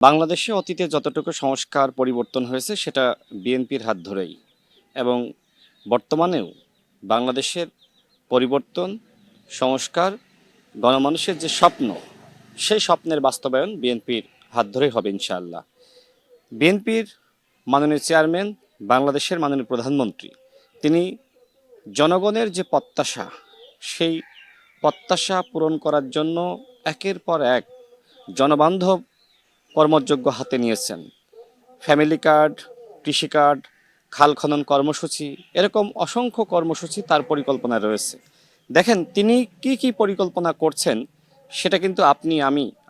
বাংলাদেশে অতীতে যতটুকু সংস্কার পরিবর্তন হয়েছে সেটা বিএনপির হাত ধরেই, এবং বর্তমানেও বাংলাদেশের পরিবর্তন, সংস্কার, গণমানুষের যে স্বপ্ন, সেই স্বপ্নের বাস্তবায়ন বিএনপির হাত ধরেই হবে ইনশাআল্লাহ। বিএনপির মাননীয় চেয়ারম্যান, বাংলাদেশের মাননীয় প্রধানমন্ত্রী, তিনি জনগণের যে প্রত্যাশা, সেই প্রত্যাশা পূরণ করার জন্য একের পর এক জনবান্ধব কর্মযজ্ঞ হাতে নিয়েছেন। ফ্যামিলি কার্ড, কৃষি কার্ড, খাল খনন কর্মসূচি, এরকম অসংখ্য কর্মসূচি তার পরিকল্পনায় রয়েছে। দেখেন তিনি কি কি পরিকল্পনা করছেন সেটা কিন্তু আপনি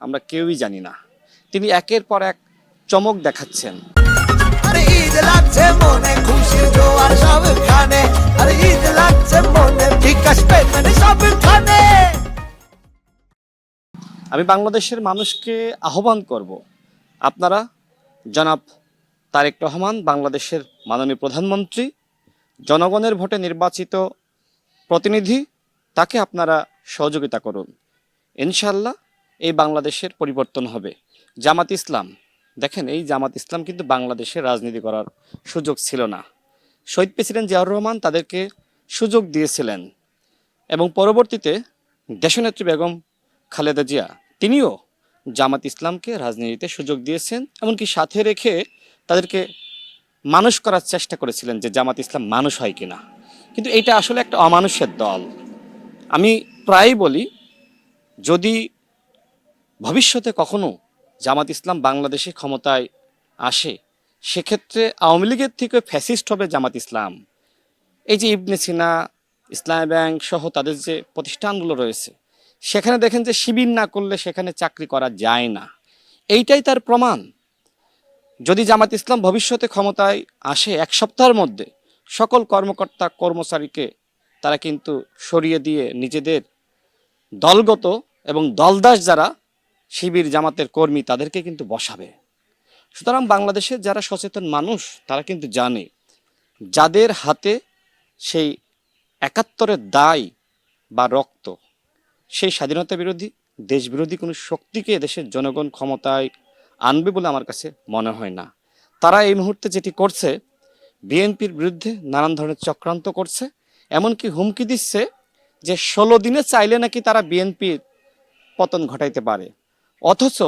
আমরা কেউই জানি না। তিনি একের পর এক চমক দেখাচ্ছেন। আরে ঈদ লাগছে মনে, খুশির জোয়ার সবখানে। আরে ঈদ লাগছে মনে, বিকাশ পেমেন্ট সবখানে। আমি বাংলাদেশের মানুষকে আহ্বান করব, আপনারা জনাব তারেক রহমান, বাংলাদেশের মাননীয় প্রধানমন্ত্রী, জনগণের ভোটে নির্বাচিত প্রতিনিধি, তাকে আপনারা সহযোগিতা করুন। ইনশাআল্লাহ এই বাংলাদেশের পরিবর্তন হবে। জামাত ইসলাম, দেখেন এই জামাত ইসলাম কিন্তু বাংলাদেশে রাজনীতি করার সুযোগ ছিল না। শহীদ প্রেসিডেন্ট জিয়াউর রহমান তাদেরকে সুযোগ দিয়েছিলেন, এবং পরবর্তীতে দেশনেত্রী বেগম খালেদা জিয়া, তিনিও জামাত ইসলামকে রাজনীতিতে সুযোগ দিয়েছেন, এমনকি সাথে রেখে তাদেরকে মানুষ করার চেষ্টা করেছিলেন যে জামাত ইসলাম মানুষ হয় কিনা। কিন্তু এটা আসলে একটা অমানুষের দল। আমি প্রায়ই বলি, যদি ভবিষ্যতে কখনো জামাত ইসলাম বাংলাদেশে ক্ষমতায় আসে, সেক্ষেত্রে আওয়ামী লীগের থেকে ফ্যাসিস্ট হবে জামাত ইসলাম। এই যে ইবনে সিনা, ইসলামী ব্যাংক সহ তাদের যে প্রতিষ্ঠানগুলো রয়েছে, সেখানে দেখেন যে শিবির না করলে সেখানে চাকরি করা যায় না। এইটাই তার প্রমাণ। যদি জামাত ইসলাম ভবিষ্যতে ক্ষমতায় আসে, এক সপ্তাহের মধ্যে সকল কর্মকর্তা কর্মচারীকে তারা কিন্তু সরিয়ে দিয়ে নিজেদের দলগত এবং দলদাস যারা শিবির জামাতের কর্মী, তাদেরকে কিন্তু বসাবে। সুতরাং বাংলাদেশের যারা সচেতন মানুষ, তারা কিন্তু জানে যাদের হাতে সেই ৭১-এর দায় বা রক্ত, সেই স্বাধীনতা বিরোধী, দেশবিরোধী কোনো শক্তিকে দেশের জনগণ ক্ষমতায় আনবে বলে আমার কাছে মনে হয় না। তারা এই মুহূর্তে যেটি করছে, বিএনপির বিরুদ্ধে নানান ধরনের চক্রান্ত করছে, এমনকি হুমকি দিচ্ছে যে ১৬ দিনে চাইলে নাকি তারা বিএনপির পতন ঘটাইতে পারে, অথচ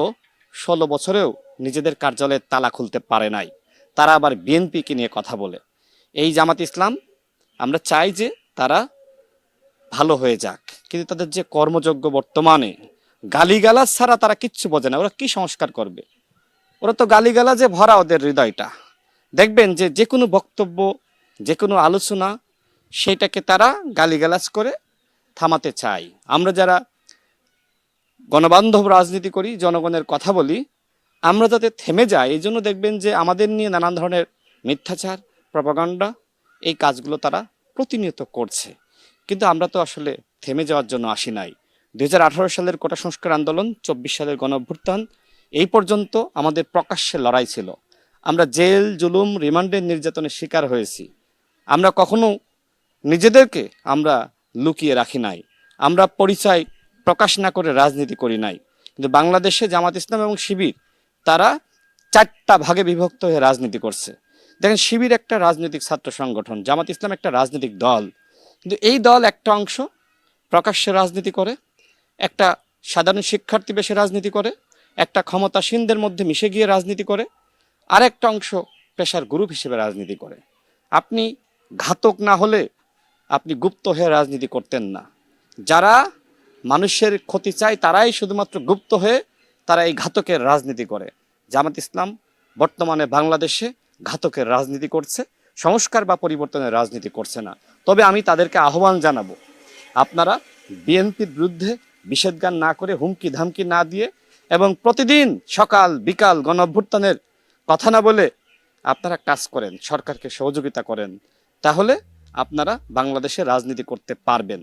১৬ বছরেও নিজেদের কার্যালয়ের তালা খুলতে পারে নাই। তারা আবার বিএনপিকে নিয়ে কথা বলে। এই জামাত ইসলাম, আমরা চাই যে তারা ভালো হয়ে যাক, কিন্তু তাদের যে কর্মযোগ্য বর্তমানে গালিগালাজ ছাড়া তারা কিচ্ছু বোঝে না। ওরা কি সংস্কার করবে? ওরা তো গালিগালাজে ভরা ওদের হৃদয়টা। দেখবেন যে যে কোনো বক্তব্য, যে কোনো আলোচনা, সেটাকে তারা গালিগালাজ করে থামাতে চায়। আমরা যারা গণবান্ধব রাজনীতি করি, জনগণের কথা বলি, আমরা যাতে থেমে যাই, এই জন্য দেখবেন যে আমাদের নিয়ে নানান ধরনের মিথ্যাচার, প্রপাগান্ডা, এই কাজগুলো তারা প্রতিনিয়ত করছে। কিন্তু আমরা তো আসলে থেমে যাওয়ার জন্য আসি নাই। ২০১৮ সালের কোটা সংস্কার আন্দোলন, ২৪ সালের গণঅভ্যুত্থান, এই পর্যন্ত আমাদের প্রকাশ্যে লড়াই ছিল। আমরা জেল, জুলুম, রিমান্ডের নির্যাতনের শিকার হয়েছি। আমরা কখনো নিজেদেরকে লুকিয়ে রাখি নাই। আমরা পরিচয় প্রকাশ না করে রাজনীতি করি নাই। কিন্তু বাংলাদেশে জামাত ইসলাম এবং শিবির, তারা ৪টা ভাগে বিভক্ত হয়ে রাজনীতি করছে। দেখেন, শিবির একটা রাজনৈতিক ছাত্র সংগঠন, জামাত ইসলাম একটা রাজনৈতিক দল। কিন্তু এই দল একটা অংশ প্রকাশ্যে রাজনীতি করে, একটা সাধারণ শিক্ষার্থী বেশে রাজনীতি করে, একটা ক্ষমতাসীনদের মধ্যে মিশে গিয়ে রাজনীতি করে, আর একটা অংশ পেশার গ্রুপ হিসেবে রাজনীতি করে। আপনি ঘাতক না হলে আপনি গুপ্ত হয়ে রাজনীতি করতেন না। যারা মানুষের ক্ষতি চায়, তারাই শুধুমাত্র গুপ্ত হয়ে তারা এই ঘাতকের রাজনীতি করে। জামাত ইসলাম বর্তমানে বাংলাদেশে ঘাতকের রাজনীতি করছে, সংস্কার বা পরিবর্তনের রাজনীতি করছে না। তবে আমি তাদেরকে আহ্বান জানাবো, আপনারা বিএনপির বিরুদ্ধে নিষেধগান না করে, হুমকি ধামকি না দিয়ে, এবং প্রতিদিন সকাল বিকাল গণঅভ্যুত্থানের কথা না বলে আপনারা কাজ করেন, সরকারকে সহযোগিতা করেন, তাহলে আপনারা বাংলাদেশে রাজনীতি করতে পারবেন।